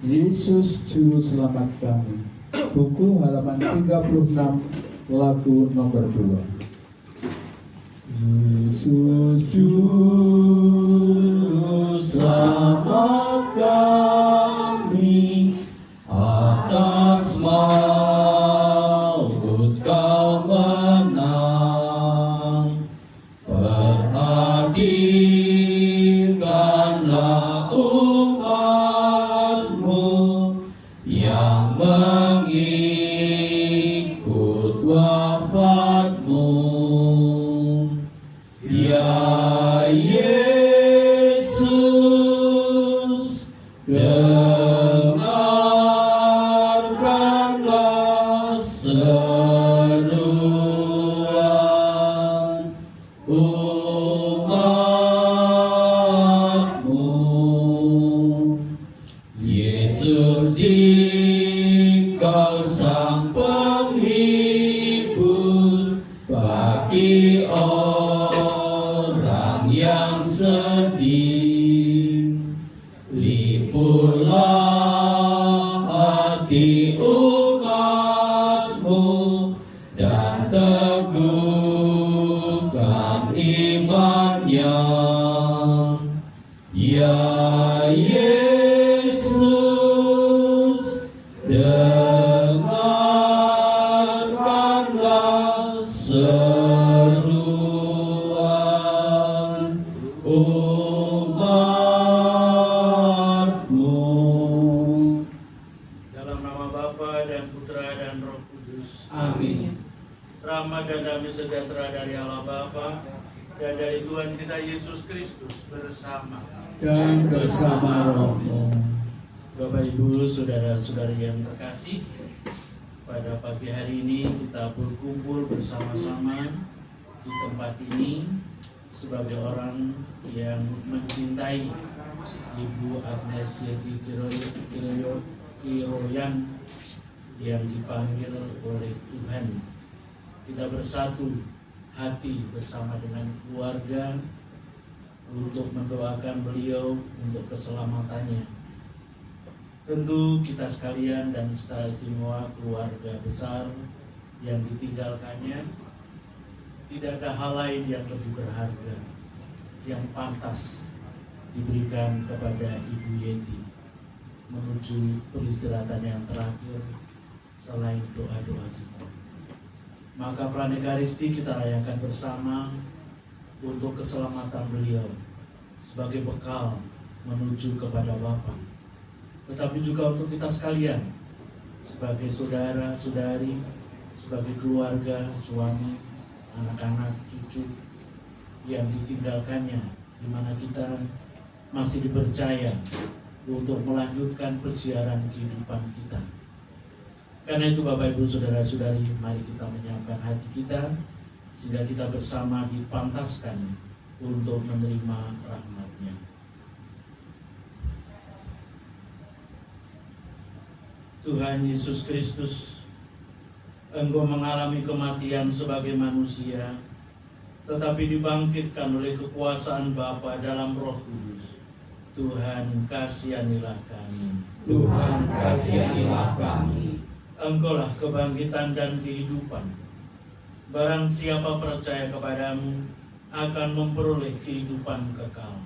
Yesus Juru Selamat kami. Buku halaman 36, lagu nomor 2. Yesus Juru Selamat kami, atas maut Kau menang. Perhatikanlah umat-Mu yang mengikut wafat-Mu. Ya Yesus, dengarkanlah seruan umat-Mu. Yesus, Engkau Sang Penghibur bagi orang yang sedih. Liburlah hati umat-Mu dan teguhkan imannya. Ya Yesus, dengarkanlah seruan umat-Mu. Dalam nama Bapa dan Putra dan Roh Kudus. Amin. Rahmat dan damai sejahtera dari Allah Bapa dan dari Tuhan kita Yesus Kristus bersama. Dan bersama Roh-Mu. Bapak Ibu, saudara-saudari yang terkasih, pada pagi hari ini kita berkumpul bersama-sama di tempat ini sebagai orang yang mencintai Ibu Agnes Yeti Kiroyan yang dipanggil oleh Tuhan. Kita bersatu hati bersama dengan keluarga untuk mendoakan beliau untuk keselamatannya. Tentu kita sekalian dan secara istimewa keluarga besar yang ditinggalkannya, tidak ada hal lain yang lebih berharga yang pantas diberikan kepada Ibu Yeti menuju peristirahatan yang terakhir selain doa-doa kita. Maka Pranekaristi kita rayakan bersama untuk keselamatan beliau sebagai bekal menuju kepada Bapa, tetapi juga untuk kita sekalian sebagai saudara-saudari, sebagai keluarga, suami, anak-anak, cucu yang ditinggalkannya, di mana kita masih dipercaya untuk melanjutkan persiaran kehidupan kita. Karena itu Bapak Ibu saudara-saudari, mari kita menyiapkan hati kita sehingga kita bersama dipantaskan untuk menerima rahmat-Nya. Tuhan Yesus Kristus, Engkau mengalami kematian sebagai manusia, tetapi dibangkitkan oleh kekuasaan Bapa dalam Roh Kudus. Tuhan, kasihanilah kami. Tuhan, kasihanilah kami. Engkaulah kebangkitan dan kehidupan. Barang siapa percaya kepadamu akan memperoleh kehidupan kekal.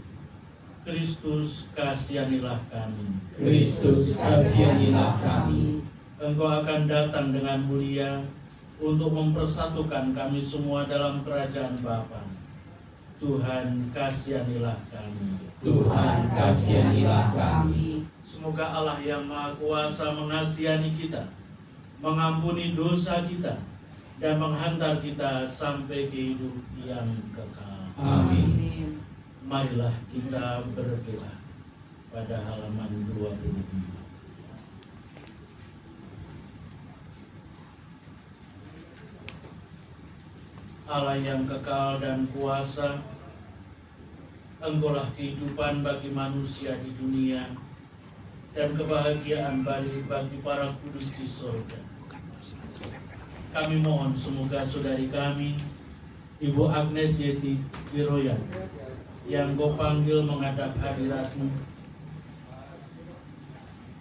Kristus, kasihanilah kami. Kristus, kasihanilah kami. Engkau akan datang dengan mulia untuk mempersatukan kami semua dalam kerajaan Bapa. Tuhan, kasihanilah kami. Tuhan, kasihanilah kami. Semoga Allah yang Maha Kuasa mengasihani kita, mengampuni dosa kita, dan menghantar kita sampai ke hidup yang kekal. Amin. Marilah kita berdoa pada halaman 25. Allah yang kekal dan kuasa, Engkaulah kehidupan bagi manusia di dunia dan kebahagiaan bagi para kudus di surga. Kami mohon semoga saudari kami, Ibu Agnes Yeti Kiroyan, yang Kau panggil menghadap hadirat-Mu,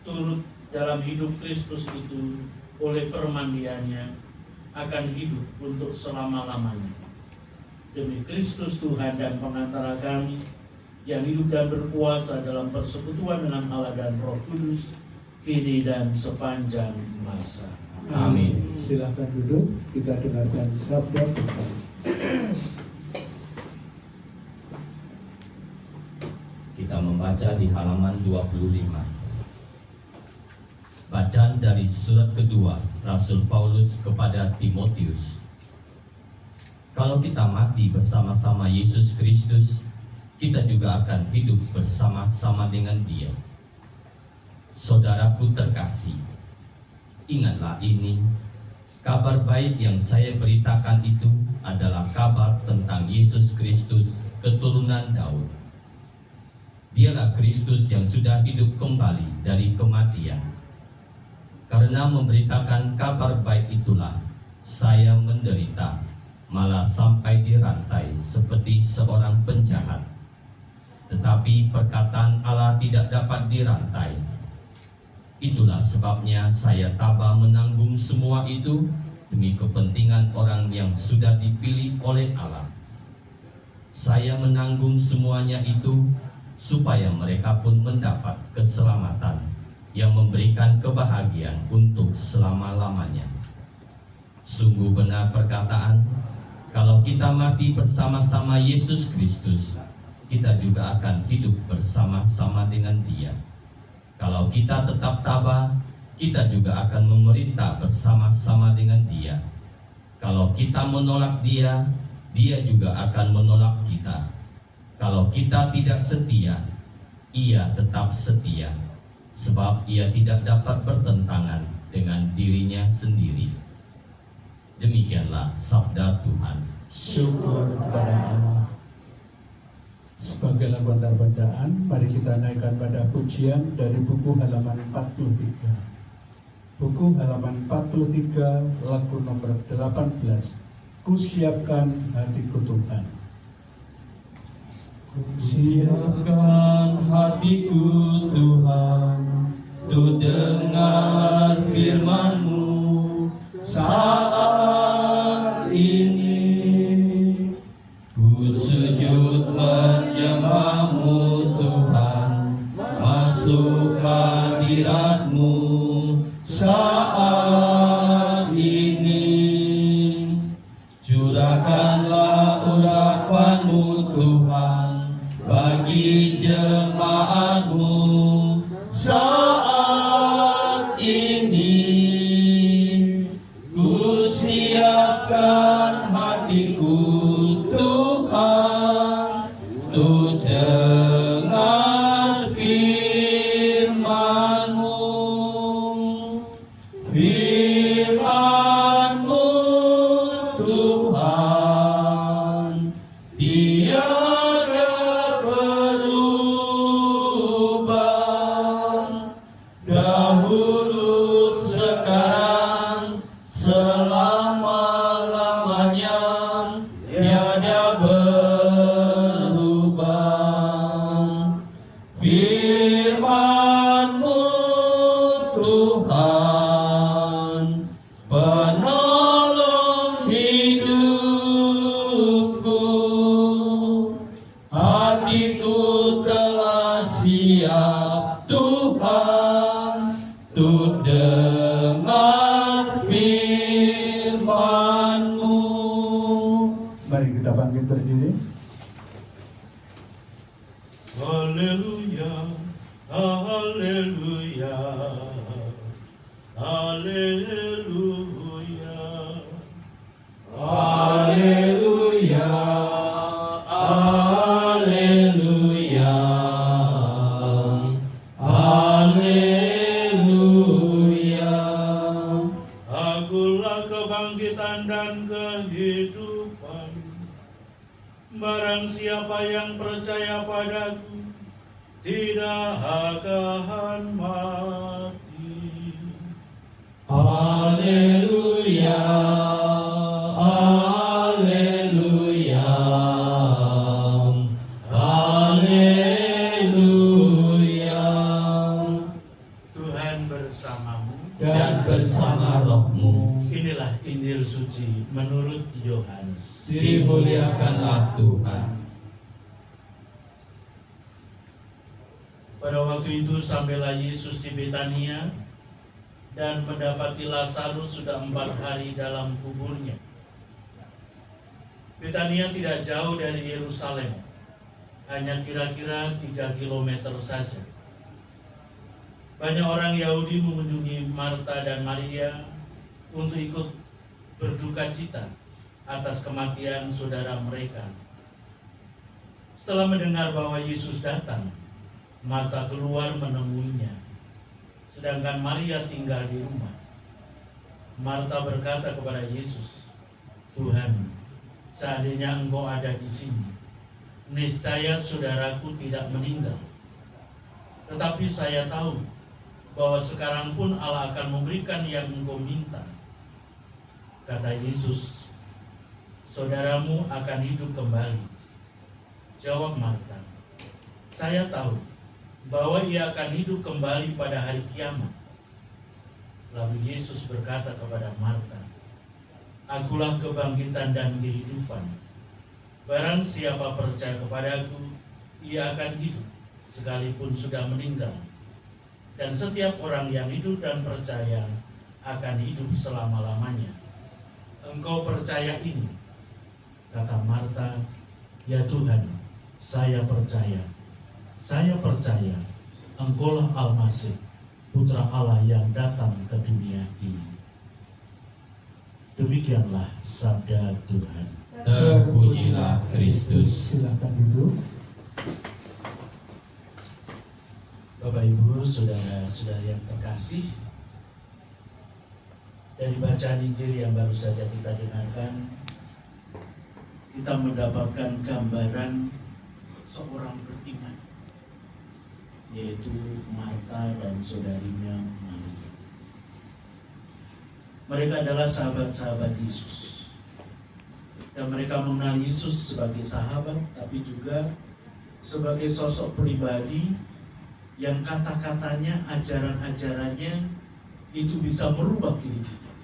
turut dalam hidup Kristus itu oleh permandiannya akan hidup untuk selama-lamanya. Demi Kristus Tuhan dan pengantara kami, yang hidup dan berkuasa dalam persekutuan dengan Allah dan Roh Kudus, kini dan sepanjang masa. Amin. Silakan duduk, kita dengarkan sabda Tuhan. Kita membaca di halaman 25. Bacaan dari surat kedua Rasul Paulus kepada Timotius. Kalau kita mati bersama-sama Yesus Kristus, kita juga akan hidup bersama-sama dengan Dia. Saudaraku terkasih, ingatlah ini, kabar baik yang saya beritakan itu adalah kabar tentang Yesus Kristus, keturunan Daud. Dialah Kristus yang sudah hidup kembali dari kematian. Karena memberitakan kabar baik itulah saya menderita, malah sampai dirantai seperti seorang penjahat. Tetapi perkataan Allah tidak dapat dirantai. Itulah sebabnya saya tabah menanggung semua itu demi kepentingan orang yang sudah dipilih oleh Allah. Saya menanggung semuanya itu supaya mereka pun mendapat keselamatan yang memberikan kebahagiaan untuk selama-lamanya. Sungguh benar perkataan, kalau kita mati bersama-sama Yesus Kristus, kita juga akan hidup bersama-sama dengan Dia. Kalau kita tetap tabah, kita juga akan memerintah bersama-sama dengan Dia. Kalau kita menolak Dia, Dia juga akan menolak kita. Kalau kita tidak setia, Ia tetap setia, sebab Ia tidak dapat bertentangan dengan dirinya sendiri. Demikianlah sabda Tuhan. Syukur kepada Allah. Sebagai lagu antar bacaan, mari kita naikkan pada pujian dari buku halaman 43. Buku halaman 43, lagu nomor 18. Kusiapkan hatiku Tuhan. Siapkan hatiku Tuhan, untuk dengar firman-Mu saat ini. Ku sujud menyembah-Mu Tuhan, masuk hadirat-Mu saat ini. Curahkanlah urapan-Mu Tuhan bagi jemaat-Mu saat ini. Ku siapkan hatiku Tuhan, untuk dengar firman-Mu. Firman-Mu Tuhan, tiada berubah, dahulu sekarang selama-lamanya, tiada berubah. Firman-Mu Tuhan, penolong hidupku. Hatiku telah siap Tuhan, untuk dengar firman-Mu. Mari kita bangkit berdiri. Haleluya, haleluya, haleluya. Haleluya, haleluya, haleluya. Akulah kebangkitan dan kehidupan. Barang siapa yang percaya padaku, tidak akan mati. Haleluya, haleluya, haleluya. Tuhan bersamamu dan bersama rohmu. Inilah Injil suci menurut Yohanes. Dimuliakanlah Tuhan. Pada waktu itu sampailah Yesus di Betania dan mendapati Lazarus sudah 4 hari dalam kuburnya. Betania tidak jauh dari Yerusalem, hanya kira-kira 3 kilometer saja. Banyak orang Yahudi mengunjungi Marta dan Maria untuk ikut berduka cita atas kematian saudara mereka. Setelah mendengar bahwa Yesus datang, Marta keluar menemuinya, sedangkan Maria tinggal di rumah. Marta berkata kepada Yesus, "Tuhan, seandainya Engkau ada di sini, niscaya saudaraku tidak meninggal. Tetapi saya tahu bahwa sekarang pun Allah akan memberikan yang Engkau minta." Kata Yesus, "Saudaramu akan hidup kembali." Jawab Marta, "Saya tahu bahwa ia akan hidup kembali pada hari kiamat." Lalu Yesus berkata kepada Marta, "Akulah kebangkitan dan kehidupan. Barang siapa percaya kepadaku, ia akan hidup sekalipun sudah meninggal. Dan setiap orang yang hidup dan percaya akan hidup selama-lamanya." "Engkau percaya ini?" kata Marta. "Ya Tuhan, saya percaya. Saya percaya Engkaulah Al-Masih, Putra Allah yang datang ke dunia ini." Demikianlah sabda Tuhan. Terpujilah Kristus. Silakan duduk. Bapak Ibu, saudara-saudari yang terkasih, dari bacaan Injil yang baru saja kita dengarkan, kita mendapatkan gambaran seorang beriman, yaitu Marta dan saudarinya Maria. Mereka adalah sahabat-sahabat Yesus, dan mereka mengenal Yesus sebagai sahabat, tapi juga sebagai sosok pribadi yang kata-katanya, ajaran-ajarannya itu bisa merubah kehidupan.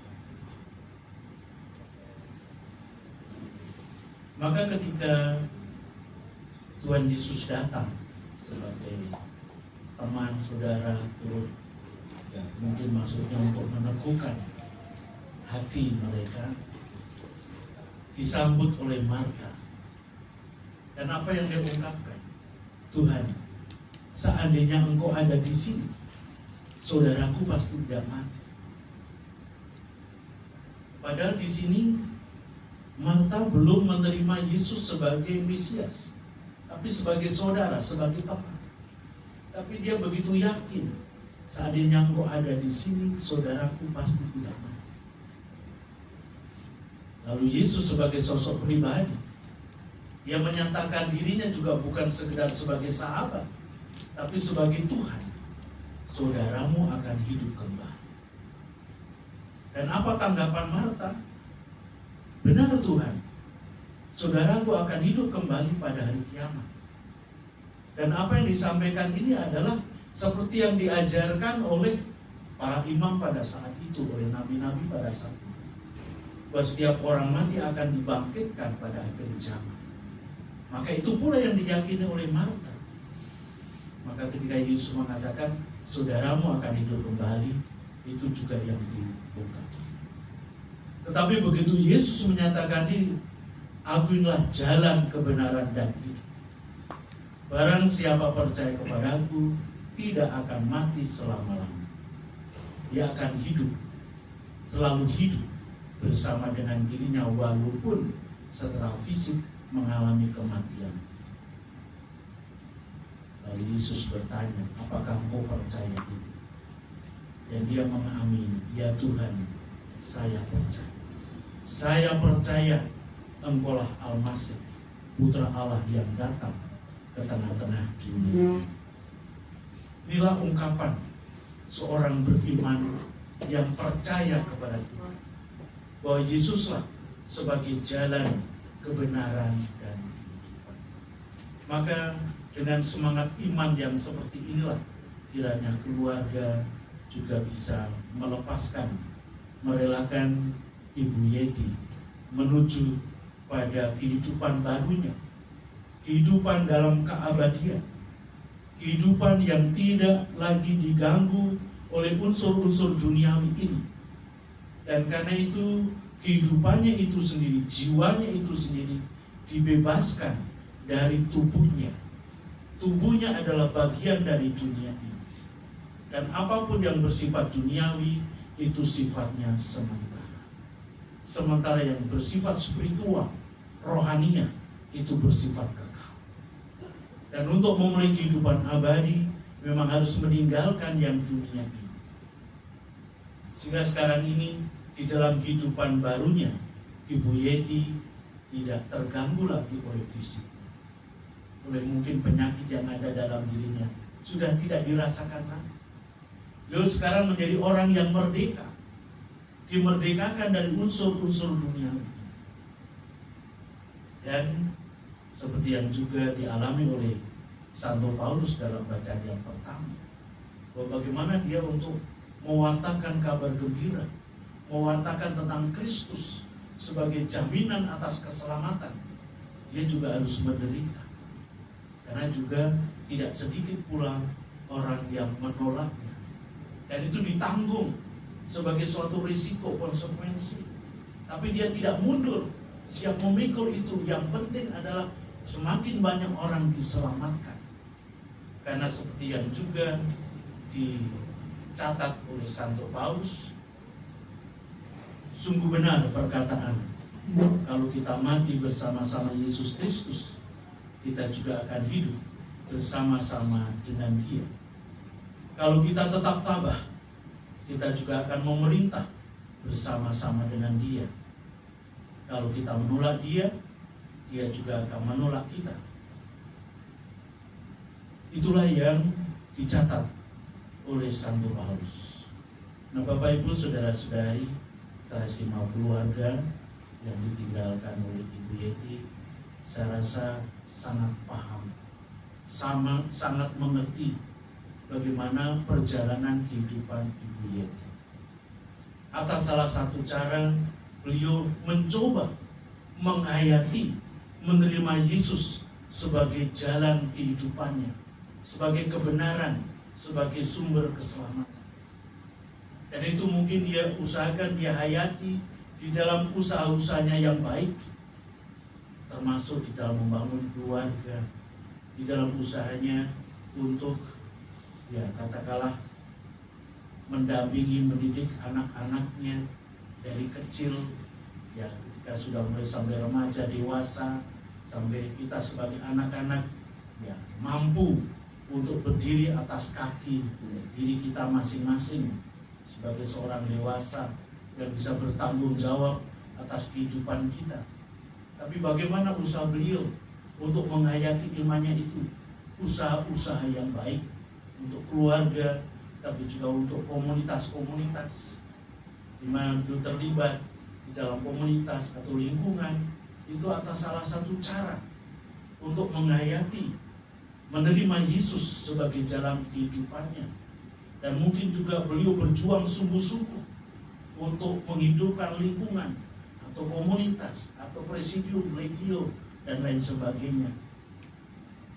Maka ketika Tuhan Yesus datang sebagai teman, saudara, turut, ya, mungkin maksudnya untuk meneguhkan hati mereka, disambut oleh Marta. Dan apa yang dia ungkapkan? "Tuhan, seandainya Engkau ada di sini, saudaraku pasti tidak mati." Padahal di sini Marta belum menerima Yesus sebagai Mesias, tapi sebagai saudara, sebagai teman. Tapi dia begitu yakin, seandainya Engkau ada di sini, saudaraku pasti tidak mati. Lalu Yesus sebagai sosok pribadi, dia menyatakan dirinya juga bukan sekedar sebagai sahabat, tapi sebagai Tuhan. "Saudaramu akan hidup kembali." Dan apa tanggapan Marta? "Benar Tuhan, saudaraku akan hidup kembali pada hari kiamat." Dan apa yang disampaikan ini adalah seperti yang diajarkan oleh para imam pada saat itu, oleh nabi-nabi pada saat itu, bahwa setiap orang mati akan dibangkitkan pada akhir zaman. Maka itu pula yang diyakini oleh Marta. Maka ketika Yesus mengatakan saudaramu akan hidup kembali, itu juga yang dibuka. Tetapi begitu Yesus menyatakan ini, "Aku inilah jalan, kebenaran, dan hidup. Barang siapa percaya kepadaku, tidak akan mati selama-lamanya. Dia akan hidup, selalu hidup bersama dengan dirinya walaupun secara fisik mengalami kematian." Lalu Yesus bertanya, "Apakah engkau percaya itu?" Dan dia mengamini, "Ya Tuhan, saya percaya. Saya percaya Engkaulah Al-Masih, Putra Allah yang datang ke tengah-tengah dunia." Inilah ungkapan seorang beriman yang percaya kepada Tuhan, bahwa Yesuslah sebagai jalan, kebenaran, dan kehidupan. Maka dengan semangat iman yang seperti inilah kiranya keluarga, juga bisa melepaskan, merelakan Ibu Yeti menuju pada kehidupan barunya, kehidupan dalam keabadian, kehidupan yang tidak lagi diganggu oleh unsur-unsur duniawi ini. Dan karena itu kehidupannya itu sendiri, jiwanya itu sendiri dibebaskan dari tubuhnya. Tubuhnya adalah bagian dari dunia ini. Dan apapun yang bersifat duniawi itu sifatnya sementara. Sementara yang bersifat spiritual, rohania, itu bersifat kekal. Dan untuk memiliki kehidupan abadi memang harus meninggalkan yang dunia ini. Sehingga sekarang ini di dalam kehidupan barunya, Ibu Yeti tidak terganggu lagi oleh fisik, oleh mungkin penyakit yang ada dalam dirinya, sudah tidak dirasakan lagi. Beliau sekarang menjadi orang yang merdeka, dimerdekakan dari unsur-unsur dunia. Dan seperti yang juga dialami oleh Santo Paulus dalam bacaan yang pertama, bahwa bagaimana dia untuk mewartakan kabar gembira, mewartakan tentang Kristus sebagai jaminan atas keselamatan, dia juga harus menderita. Karena juga tidak sedikit pula orang yang menolaknya. Dan itu ditanggung sebagai suatu risiko, konsekuensi. Tapi dia tidak mundur, siap memikul itu. Yang penting adalah semakin banyak orang diselamatkan. Karena seperti yang juga dicatat oleh Santo Paulus, sungguh benar perkataan, kalau kita mati bersama-sama Yesus Kristus, kita juga akan hidup bersama-sama dengan Dia. Kalau kita tetap tabah, kita juga akan memerintah bersama-sama dengan Dia. Kalau kita menolak Dia, Dia juga akan menolak kita. Itulah yang dicatat oleh Santo Paulus. Nah, Bapak Ibu, saudara-saudari, saya estimasi keluarga yang ditinggalkan oleh Ibu Yeti, saya rasa sangat paham, sangat mengerti bagaimana perjalanan kehidupan Ibu Yeti. Atas salah satu cara beliau mencoba menghayati, menerima Yesus sebagai jalan kehidupannya, sebagai kebenaran, sebagai sumber keselamatan. Dan itu mungkin dia usahakan, dia hayati di dalam usaha-usahanya yang baik, termasuk di dalam membangun keluarga, di dalam usahanya untuk, ya katakanlah, mendampingi, mendidik anak-anaknya dari kecil, ya ketika sudah mulai sampai remaja, dewasa, sampai kita sebagai anak-anak, ya mampu untuk berdiri atas kaki diri kita masing-masing sebagai seorang dewasa yang bisa bertanggung jawab atas kehidupan kita. Tapi bagaimana usaha beliau untuk menghayati imannya itu, usaha-usaha yang baik untuk keluarga, tapi juga untuk komunitas-komunitas di mana beliau terlibat di dalam komunitas atau lingkungan, itu atas salah satu cara untuk menghayati, menerima Yesus sebagai jalan kehidupannya. Dan mungkin juga beliau berjuang sungguh-sungguh untuk menghidupkan lingkungan atau komunitas atau presidium, legio, dan lain sebagainya.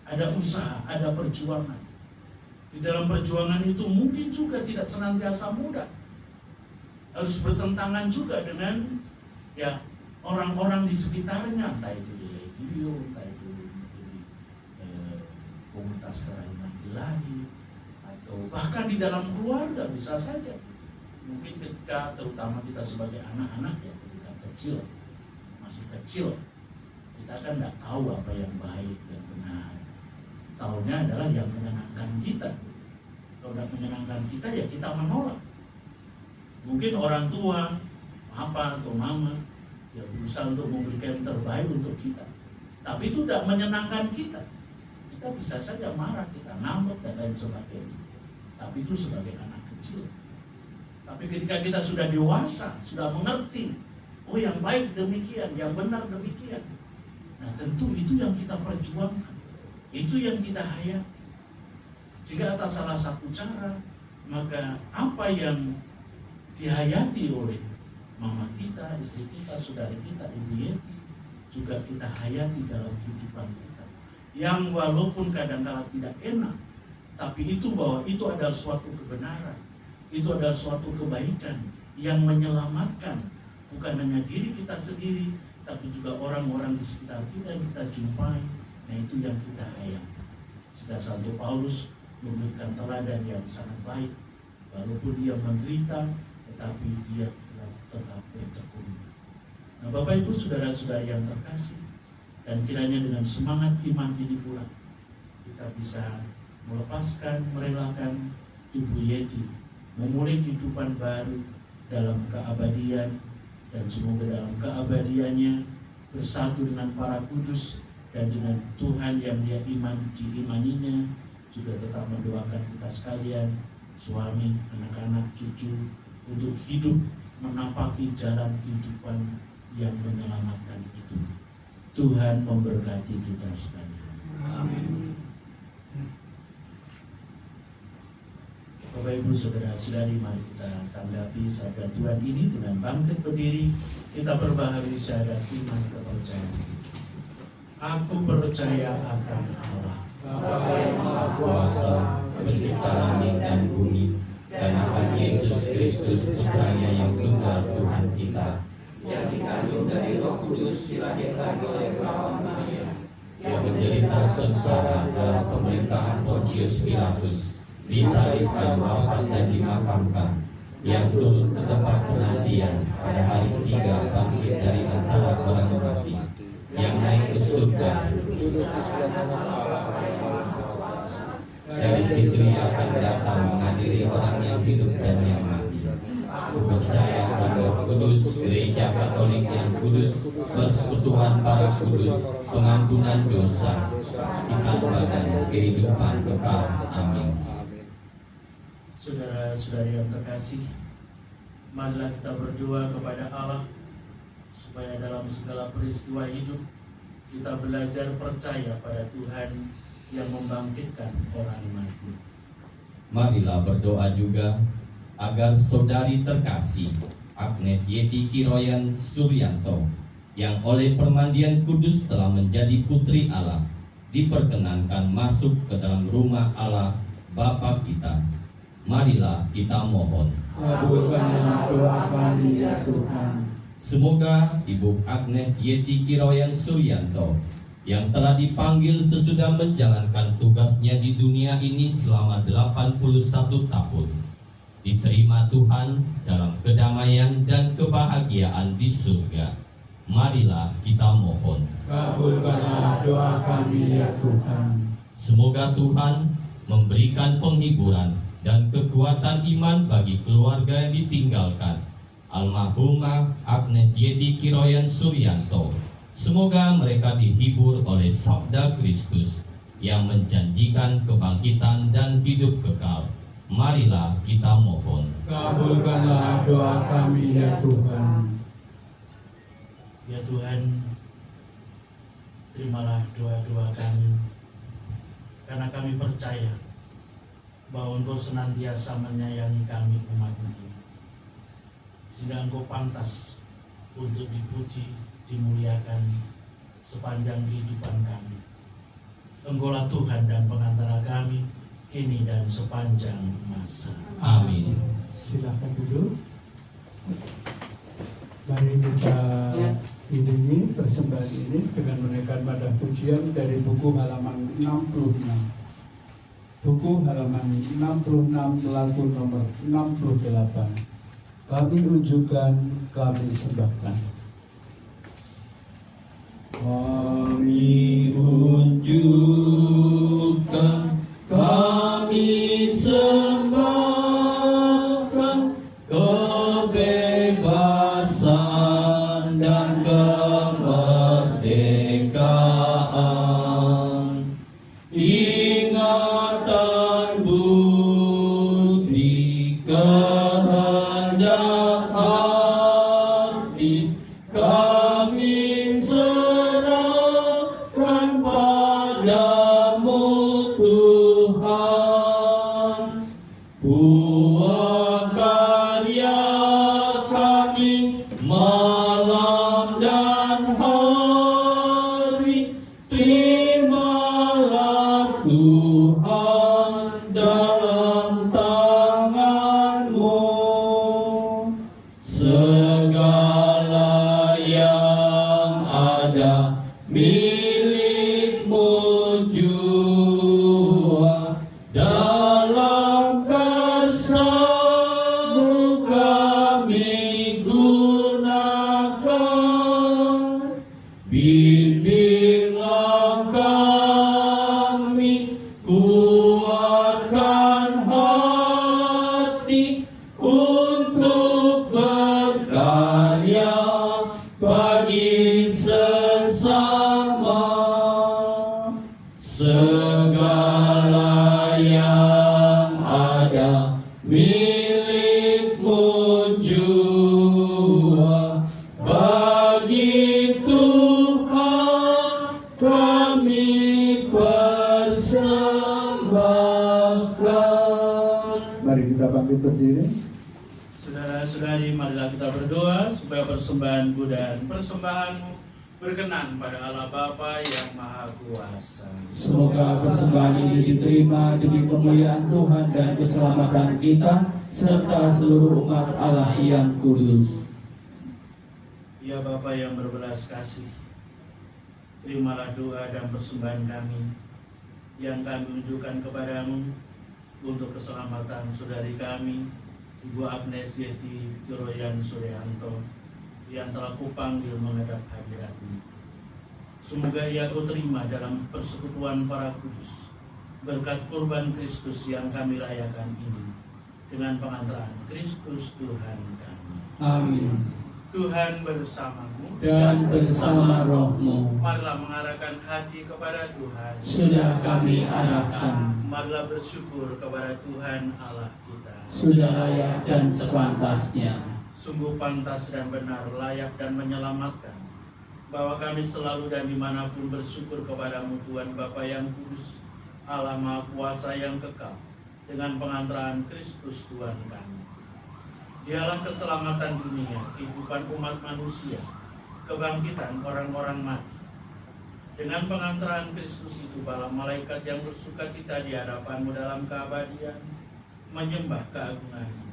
Ada usaha, ada perjuangan. Di dalam perjuangan itu mungkin juga tidak senantiasa mudah. Harus bertentangan juga dengan, ya, orang-orang di sekitarnya, entah itu di legio, entah itu di komunitas kerahiman ilahi, atau bahkan di dalam keluarga bisa saja. Mungkin ketika, terutama kita sebagai anak-anak, ya ketika kecil, masih kecil, kita kan tidak tahu apa yang baik dan benar. Tahunya adalah yang menyenangkan kita. Kalau tidak menyenangkan kita, ya kita menolak. Mungkin orang tua, papa atau mama, ya berusaha untuk memberikan yang terbaik untuk kita. Tapi itu tidak menyenangkan kita. Kita bisa saja marah, kita ngambek dan lain sebagainya. Tapi itu sebagai anak kecil. Tapi ketika kita sudah dewasa, sudah mengerti, oh yang baik demikian, yang benar demikian. Nah tentu itu yang kita perjuangkan, itu yang kita hayati. Jika atas salah satu cara maka apa yang dihayati oleh mama kita, istri kita, saudari kita, Ibu Yeti, juga kita hayati dalam kehidupan kita. Yang walaupun kadang-kala tidak enak, tapi itu bahwa itu adalah suatu kebenaran, itu adalah suatu kebaikan yang menyelamatkan bukan hanya diri kita sendiri, tapi juga orang-orang di sekitar kita yang kita jumpai. Nah, itu yang kita hayati. Sudah Santo Paulus memberikan teladan yang sangat baik, walaupun dia menderita, tetapi dia tetap bertekun. Nah, Bapak Ibu saudara-saudara yang terkasih, dan kiranya dengan semangat iman ini pula kita bisa melepaskan, merelakan Ibu Yeti memulai kehidupan baru dalam keabadian, dan semoga dalam keabadiannya bersatu dengan para kudus dan dengan Tuhan yang dia diimaninya, juga tetap mendoakan kita sekalian, suami, anak-anak, cucu, untuk hidup menapaki jalan kehidupan yang menyelamatkan itu. Tuhan memberkati kita sekalian. Amin. Bapak Ibu saudara-saudari, mari kita tanggapi sabda Tuhan ini dengan bangkit berdiri. Kita perbaharui syahadat iman kepercayaan. Aku percaya akan Allah, Bapa yang Maha Kuasa, pencipta langit dan bumi, dan akan Yesus Kristus Putranya yang tunggal Tuhan kita, yang dikandung dari Roh Kudus, dilahirkan oleh perawan Maria, yang menderita sengsara dalam pemerintahan Pontius Pilatus, disalibkan, wafat dan dimakamkan, yang turun ke tempat penantian, pada hari ketiga bangkit dari antara orang mati, yang naik ke surga, dari situ ia akan datang mengadili orang yang hidup dan yang mati. Aku percaya pada Roh Kudus, Gereja Katolik yang kudus, persekutuan para kudus, pengampunan dosa, iman badan, kehidupan kekal. Amin. Saudara-saudari yang terkasih, marilah kita berdoa kepada Allah supaya dalam segala peristiwa hidup kita belajar percaya pada Tuhan yang membangkitkan orang mati. Marilah berdoa juga agar saudari terkasih Agnes Yeti Kiroyan Suryanto, yang oleh permandian kudus telah menjadi putri Allah, diperkenankan masuk ke dalam rumah Allah Bapa kita. Marilah kita mohon. Kabulkanlah doa kami ya Tuhan. Semoga Ibu Agnes Yeti Kiroyan Suryanto, yang telah dipanggil sesudah menjalankan tugasnya di dunia ini selama 81 tahun, diterima Tuhan dalam kedamaian dan kebahagiaan di surga. Marilah kita mohon. Kabulkanlah doa kami ya Tuhan. Semoga Tuhan memberikan penghiburan dan kekuatan iman bagi keluarga yang ditinggalkan almarhumah Agnes Yeti Kiroyan Suryanto. Semoga mereka dihibur oleh sabda Kristus yang menjanjikan kebangkitan dan hidup kekal. Marilah kita mohon. Kabulkanlah doa kami ya Tuhan. Ya Tuhan, terimalah doa-doa kami, karena kami percaya bahwa Engkau senantiasa menyayangi kami umat-Mu ini, sehingga Engkau pantas untuk dipuji, dimuliakan sepanjang kehidupan kami. Engkaulah Tuhan dan pengantara kami, kini dan sepanjang masa. Amin. Silakan duduk. Mari kita iringi persembahan ini dengan menaikkan madah pujian dari buku halaman 66. Buku halaman 66, lagu nomor 68. Kami unjukkan, kami sembahkan. Kami unjukkan, kami sembahkan kebebasan dan kemerdekaan, ingatan budi kehendak hati, kami serahkan padamu Tuhan. Mari berdiri. Saudara-saudari, marilah kita berdoa supaya persembahanku dan persembahanmu berkenan pada Allah Bapa yang Maha Kuasa. Semoga persembahan ini diterima demi kemuliaan Tuhan dan keselamatan kita serta seluruh umat Allah yang kudus. Ya Bapa yang berbelas kasih, terimalah doa dan persembahan kami yang kami unjukkan kepadamu untuk keselamatan saudari kami, Ibu Agnes Yeti Kiroyan Suryanto, yang telah kupanggil menghadap hadirat-Mu. Semoga ia Kau terima dalam persekutuan para kudus, berkat kurban Kristus yang kami rayakan ini, dengan pengantaran Kristus Tuhan kami. Amin. Tuhan bersamamu Dan bersama rohmu, marilah mengarahkan hati kepada Tuhan. sudah kami arahkan, Marilah bersyukur kepada Tuhan Allah kita. sudah layak dan sepantasnya. Sungguh pantas dan benar, layak dan menyelamatkan, bahwa kami selalu dan dimanapun bersyukur kepadamu Tuhan Bapa yang kudus, Allah Maha Kuasa yang kekal, dengan pengantaran Kristus Tuhan kami. Dialah keselamatan dunia, kehidupan umat manusia, kebangkitan orang-orang mati. Dengan pengantaran Kristus itu, para malaikat yang bersuka cita di hadapan-Mu dalam keabadian menyembah keagungan-Mu.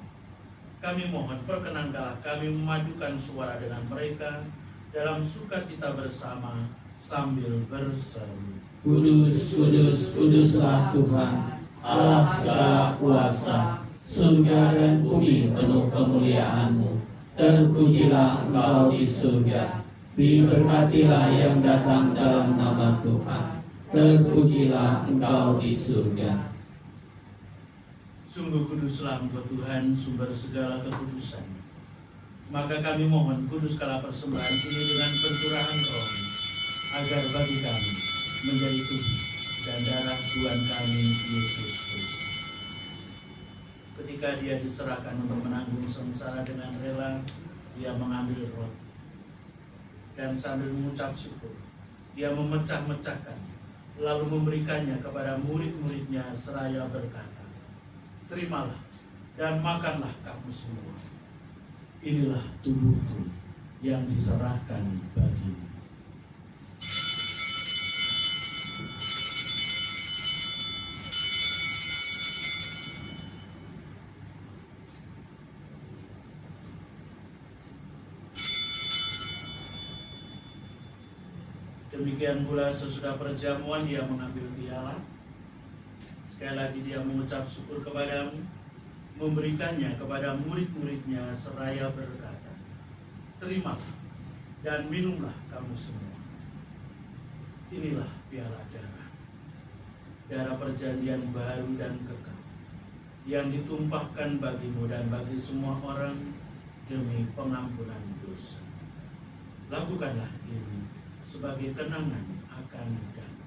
Kami mohon perkenankanlah kami memadukan suara dengan mereka dalam sukacita bersama sambil berseru. Kudus, kudus, kuduslah Tuhan, Allah segala kuasa. Surga dan bumi penuh kemuliaan-Mu. Terpujilah Engkau di surga. Diberkatilah yang datang dalam nama Tuhan. Terpujilah Engkau di surga. Sungguh kuduslah Engkau Tuhan, sumber segala kekudusan. Maka kami mohon kuduskanlah persembahan ini dengan pencurahan Roh, agar bagi kami menjadi tubuh dan darah Tuhan kami Yesus Kristus. Ketika Dia diserahkan untuk menanggung sengsara dengan rela, Dia mengambil roti dan sambil mengucap syukur, Dia memecah-mecahkan, lalu memberikannya kepada murid-muridnya seraya berkata, "Terimalah dan makanlah kamu semua. Inilah tubuhku yang diserahkan bagimu." Demikian pula sesudah perjamuan Dia mengambil piala. Sekali lagi Dia mengucap syukur kepadamu, memberikannya kepada murid-muridnya seraya berkata, "Terimalah dan minumlah kamu semua. Inilah piala darah perjanjian baru dan kekal, yang ditumpahkan bagimu dan bagi semua orang demi pengampunan dosa. Lakukanlah ini sebagai kenangan akan kami."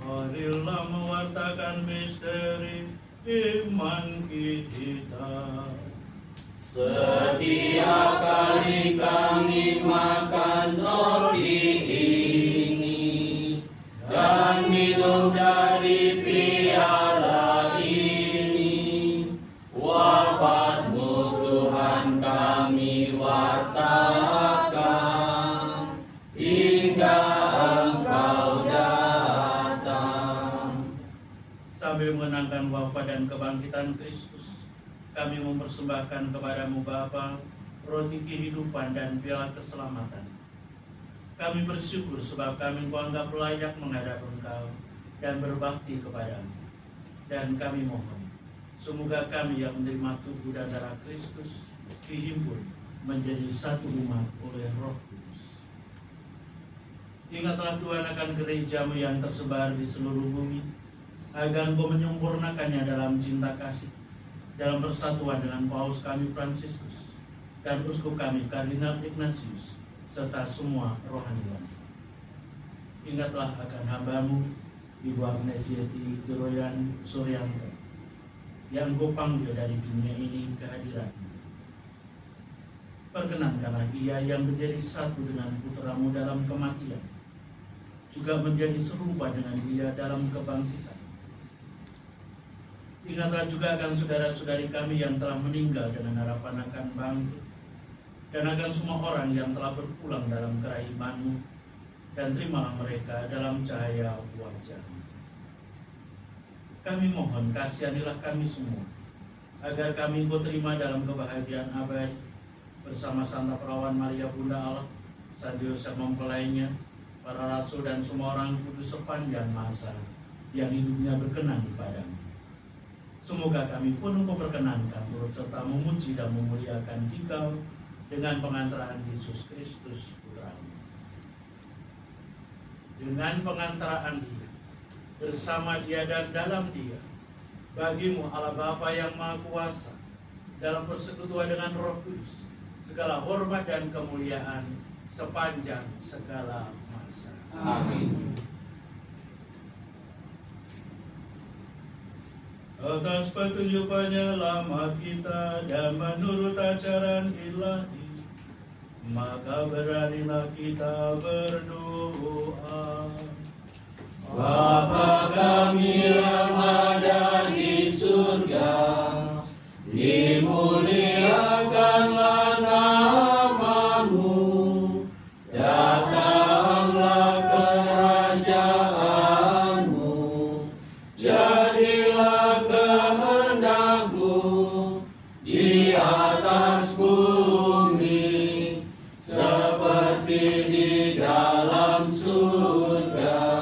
Marilah mewartakan misteri iman kita. Setiap kali kami makan roti ini dan minum dari piala ini, wafat-Mu Tuhan kami wartakan hingga Engkau datang. Sambil mengenangkan wafat dan kebangkitan Kristus, kami mempersembahkan kepadamu Bapa roti kehidupan dan piala keselamatan. Kami bersyukur sebab kami Engkau anggap layak menghadap Engkau dan berbakti kepadamu. Dan kami mohon, semoga kami yang menerima tubuh dan darah Kristus dihimpun menjadi satu umat oleh Roh Kudus. Ingatlah Tuhan akan gereja-Mu yang tersebar di seluruh bumi, agar Engkau menyempurnakannya dalam cinta kasih, dalam persatuan dengan Paus kami Fransiskus dan Uskup kami Kardinal Ignatius serta semua rohaniwan. Ingatlah akan hamba-Mu Ibu Agnesieti Geroyan Suryanto, yang Engkau panggil dari dunia ini ke hadirat-Mu. Perkenankanlah ia yang menjadi satu dengan putra-Mu dalam kematian, juga menjadi serupa dengan dia dalam kebangkitan. Ingatlah juga akan saudara-saudari kami yang telah meninggal dengan harapan akan bangkit, dan akan semua orang yang telah berpulang dalam kerahiman-Mu, dan terimalah mereka dalam cahaya wajah-Mu. Kami mohon, kasihanilah kami semua, agar kami Engkau terima dalam kebahagiaan abadi, bersama Santa Perawan Maria Bunda Allah, Santo Yosef mempelainya, para rasul dan semua orang kudus sepanjang masa yang hidupnya berkenan kepadamu. Semoga kami pun Engkau perkenankan turut serta memuji dan memuliakan Dikau dengan pengantaraan Yesus Kristus Putra-Mu. Dengan pengantaraan Dia, bersama Dia dan dalam Dia, bagi-Mu Allah Bapa yang Maha Kuasa, dalam persekutuan dengan Roh Kudus, segala hormat dan kemuliaan sepanjang segala masa. Amin. Atas petunjuk penyelamat kita dan menurut ajaran ilahi, maka beranilah kita berdoa. Bapa kami yang ada di surga, dimuliakanlah nama-Mu, datanglah kerajaan-Mu, jadilah kehendak-Mu di atas bumi seperti di dalam surga.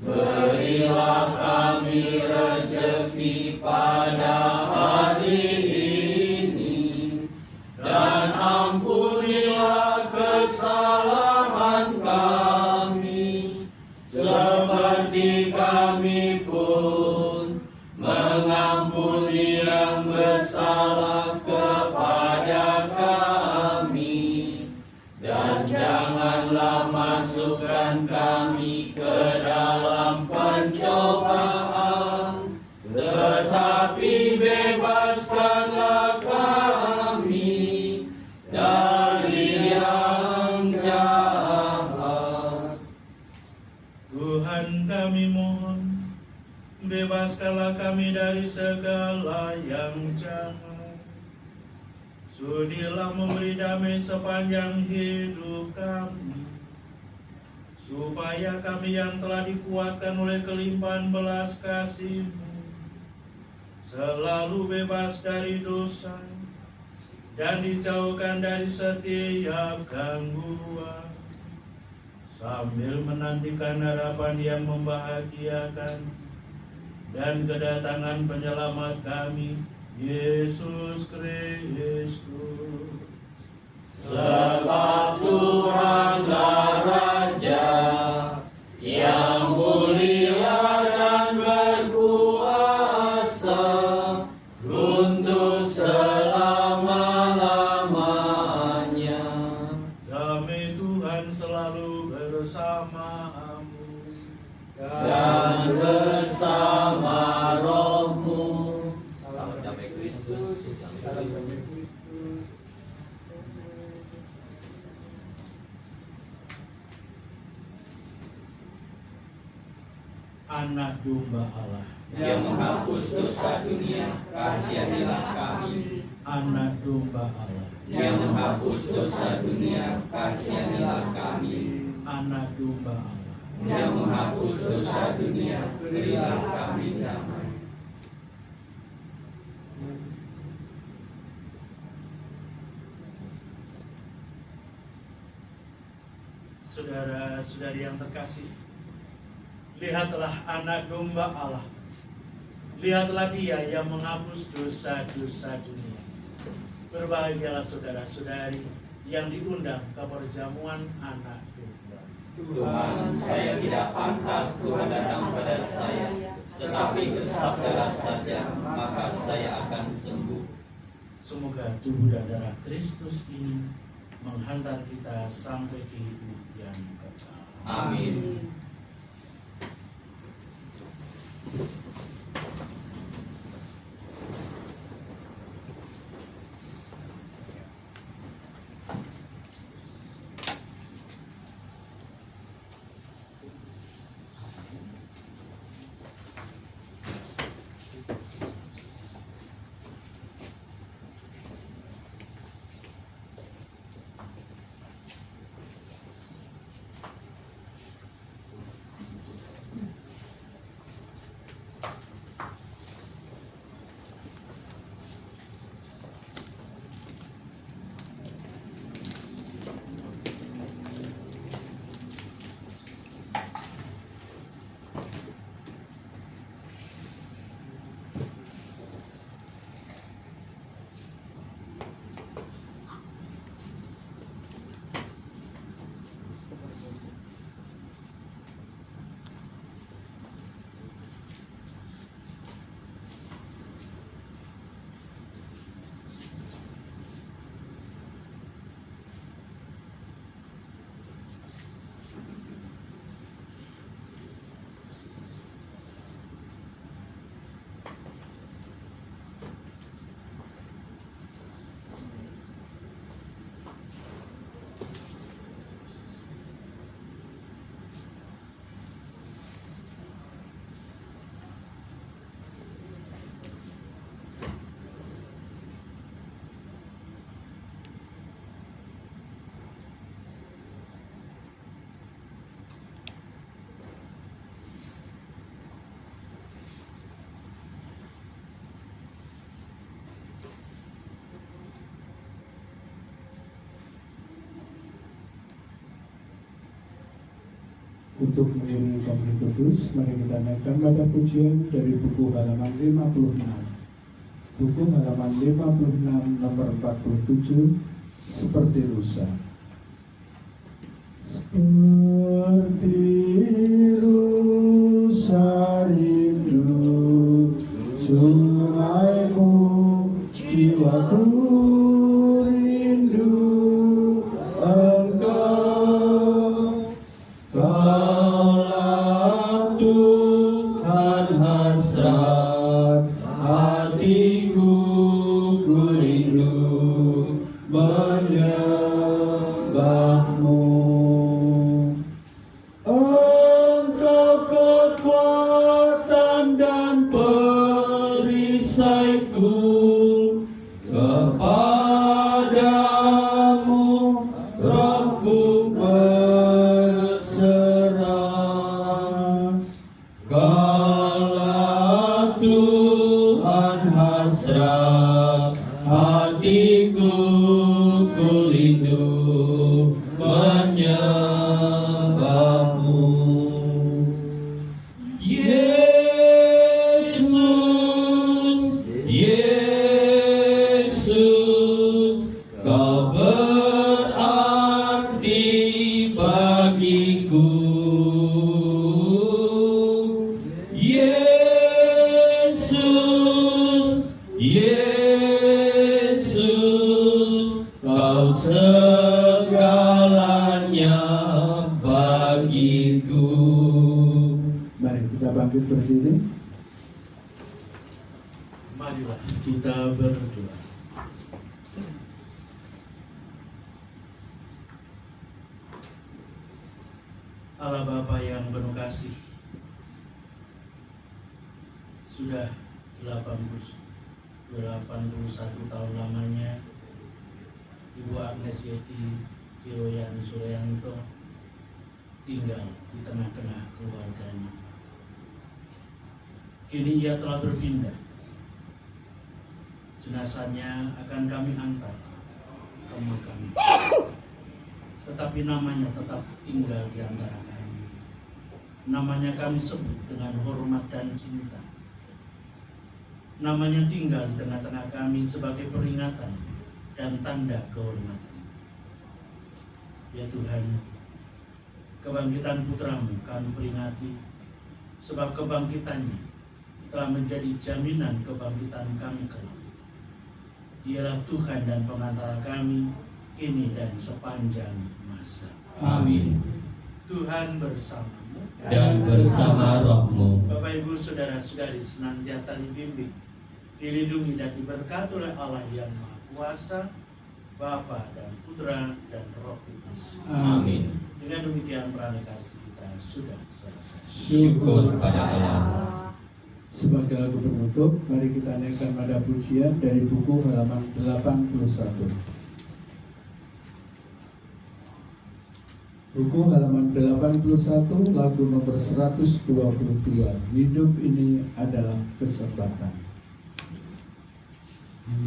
Berilah kami rezeki pada hari ini, dan ampunilah kesalahan kami, seperti kami pun mengampuni yang bersalah kepada kami. Dan janganlah masukkan kami ke dalam pencobaan, tetapi bebaskanlah kami dari yang jahat. Tuhan kami mohon, bebaskanlah kami dari segala yang jahat. Sudilah memberi damai sepanjang hidup kami, supaya kami yang telah dikuatkan oleh kelimpahan belas kasih-Mu selalu bebas dari dosa dan dijauhkan dari setiap gangguan, sambil menantikan harapan yang membahagiakan dan kedatangan penyelamat kami, Yesus Kristus. Sebab Tuhanlah Raja yang mulia dan berkuasa untuk selama-lamanya. Damai Tuhan selalu bersamamu Dan bersama rohmu. Salam damai Kristus. Anak domba Allah, Yang menghapus dosa dunia, kasihanilah kami. Anak domba Allah, Yang menghapus dosa dunia, kasihanilah kami. Anak domba Allah. Yang menghapus dosa dunia, berilah kami damai. Saudara-saudari yang terkasih, lihatlah anak domba Allah. Lihatlah Dia yang menghapus dosa-dosa dunia. Berbahagialah saudara-saudari yang diundang ke perjamuan anak domba. Tuhan, saya tidak pantas Tuhan datang pada saya, tetapi bersabdalah saja, maka saya akan sembuh. Semoga tubuh dan darah Kristus ini menghantar kita sampai ke hidup yang kekal. Amin. Untuk mengiringi Pemberi Kudus, mari kita naikkan pada pujian dari buku halaman 56. Buku halaman 56 nomor 47, Seperti Rusa. Seperti rusa rindu sungaimu, jiwaku rindu Engkau. Kaulah Tuhan hasrat hatiku, ku rindu menyembahmu. Engkau kekuatan dan perisaiku, kepadamu rohku berserah. Kaulah Tuhan hasrat hatiku, ku rindu menyembahmu. Yesus, Yesus, Kau berarti bagiku. Yesus, Yesus, Kau segalanya bagiku. Mari kita bangkit berdiri. Marilah kita berdoa. Allah Bapa yang penuh kasih, sudah 81 tahun lamanya Ibu Agnes Yeti Kiroyan Suryanto tinggal di tengah-tengah keluarganya. Kini ia telah berpindah. Jenazahnya akan kami antar ke makam, tetapi namanya tetap tinggal di antara kami. Namanya kami sebut dengan hormat dan cinta. Namanya tinggal di tengah-tengah kami sebagai peringatan dan tanda kehormatan. Ya Tuhan, kebangkitan putramu kami peringati, sebab kebangkitannya telah menjadi jaminan kebangkitan kami kelak. Dialah Tuhan dan pengantara kami kini dan sepanjang masa. Amin. Tuhan bersama. dan bersama rohmu. Bapak Ibu Saudara-saudari senantiasa dibimbing, dilindungi dan diberkati oleh Allah yang Maha Kuasa, Bapa dan Putra dan Roh Kudus. Amin. Dengan demikian pernikahan kasih kita sudah selesai. Syukur pada Allah. Sebagai lagu penutup, mari kita naikkan pada pujian dari buku halaman 81. Buku halaman 81, lagu nomor 122. Hidup ini adalah kesempatan.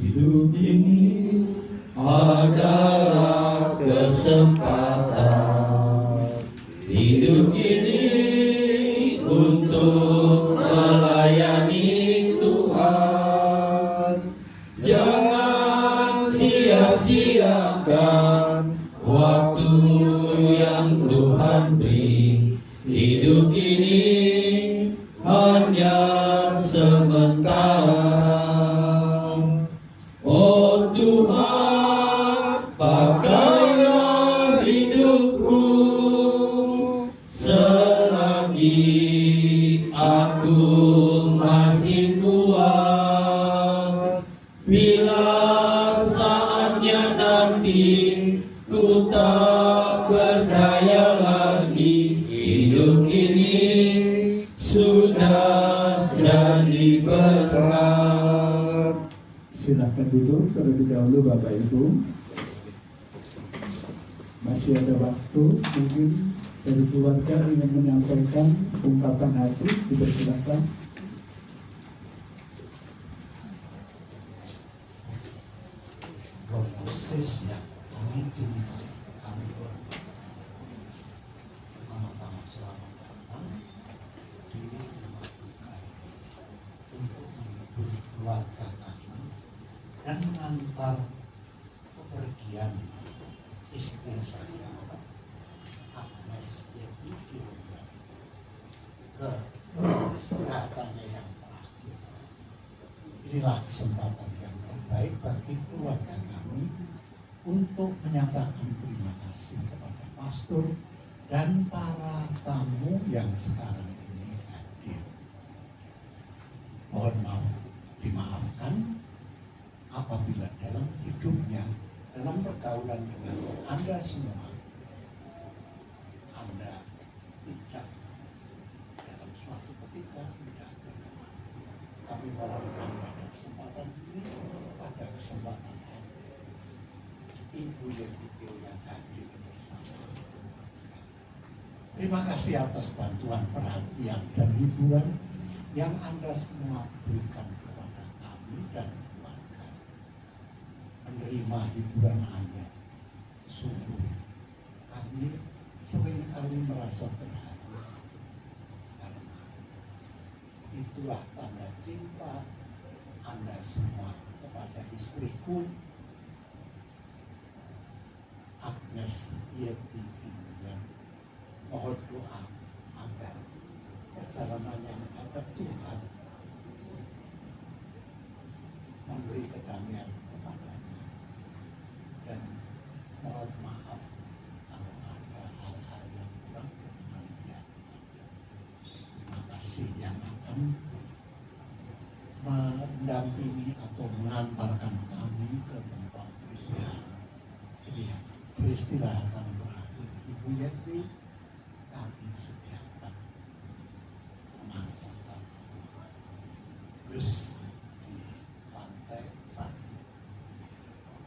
Hidup ini adalah kesempatan. Hidup ini untuk melayani Tuhan. Jangan sia-siakan waktu yang Tuhan beri. Hidup ini hanya sementara. Oh Tuhan, pakailah hidupku selagi aku masih kuat. Bila saatnya nanti ku tak berdaya lagi, hidup ini sudah jadi berkat. Silahkan duduk terlebih dahulu Bapak Ibu. Masih ada waktu, mungkin dari keluarga ingin menyampaikan ungkapan hati, dipersilakan. Roh Kudus yang kami cintai, kami hormati. Pertama-tama selamat datang di rumah duka untuk menghibur keluarga kami dan mengantar kepergian istri saya, Agnes Yeti Kirunda, ke istirahatannya yang terakhir. Inilah kesempatan yang terbaik bagi keluarga kami untuk menyatakan terima kasih kepada pastor dan para tamu yang sekarang ini hadir. Mohon maaf, dimaafkan apabila dalam hidupnya, dalam pergaulan dengan Anda semua, Anda tidak dalam suatu ketika tidak berteman. Kami mohonkan pada kesempatan ini, pada kesempatan ini, Ibu Yeti yang hadir bersama. Terima kasih atas bantuan, perhatian, dan hiburan yang Anda semua berikan kepada kami dan keluarga. Menerima hiburan Anda, sungguh kami seringkali merasa terharu, karena itulah tanda cinta Anda semua kepada istriku, Agnes Yeti Kirunda. Mohon doa agar perjalanannya menghadap Tuhan memberi kedamaian kepadanya, dan mohon maaf kalau ada hal-hal yang kurang berkenan. Terima kasih yang akan mendampingi atau mengantarkan kami ke tempat peristirahatan berakhir. Ibu Yeti, kami sediakan pengangkutan bus di lantai 1.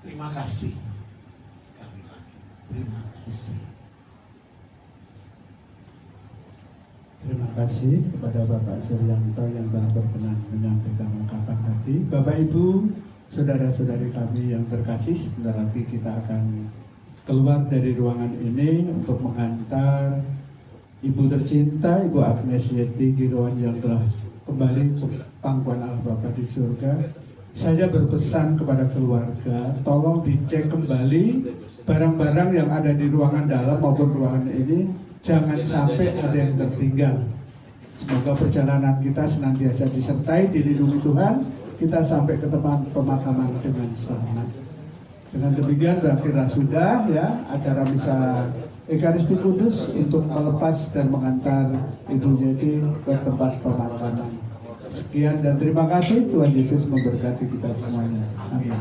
Terima kasih sekali lagi. Terima kasih. Terima kasih kepada Bapak Suryanto yang telah berkenan menyampaikan ungkapan hati. Bapak Ibu, saudara-saudari kami yang terkasih, sebentar lagi kita akan keluar dari ruangan ini untuk menghantar Ibu tercinta, Ibu Agnes Yeti Kirunda yang telah kembali ke pangkuan Allah Bapa di surga. Saya berpesan kepada keluarga, tolong dicek kembali barang-barang yang ada di ruangan dalam maupun ruangan ini, jangan sampai ada yang tertinggal. Semoga perjalanan kita senantiasa disertai, dilindungi Tuhan, kita sampai ke tempat pemakaman dengan selamat. Dengan demikian berakhirlah sudah ya acara misa Ekaristi Kudus untuk melepas dan mengantar Ibu Yedi ke tempat pemakaman. Sekian dan terima kasih. Tuhan Yesus memberkati kita semuanya. Amin.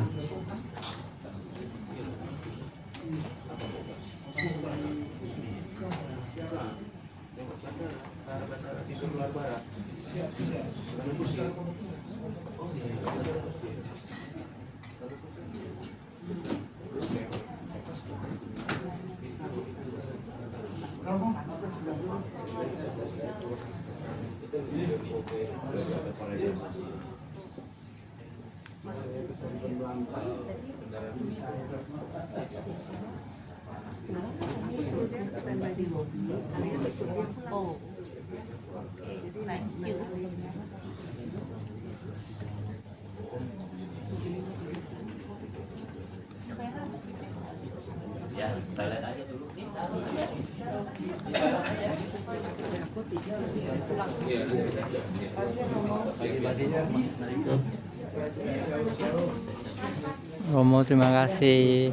Oh, oke, lanjut. Ya, toilet aja dulu. Romo, terima kasih.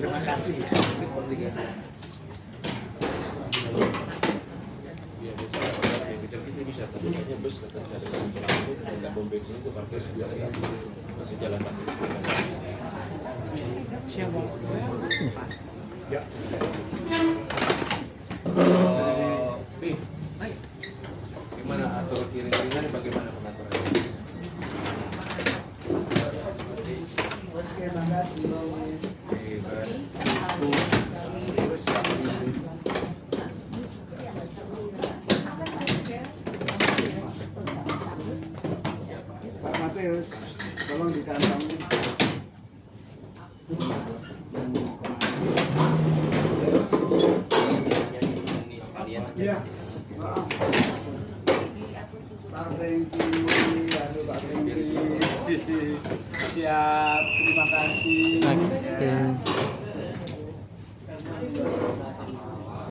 Terima kasih. Kita bisa tapi kayaknya bus kata saya dengan bom bensin itu parkir sebelah lagi masih jalan kaki. Siapa? Ya. Bi, gimana atur kiring-kiringan? Bagaimana pengaturannya? Terima kasih. Pak Mateus, tolong dikantongi. Iya. Pak Rengki, aduh Pak Rengki. Siap, terima kasih. Oke.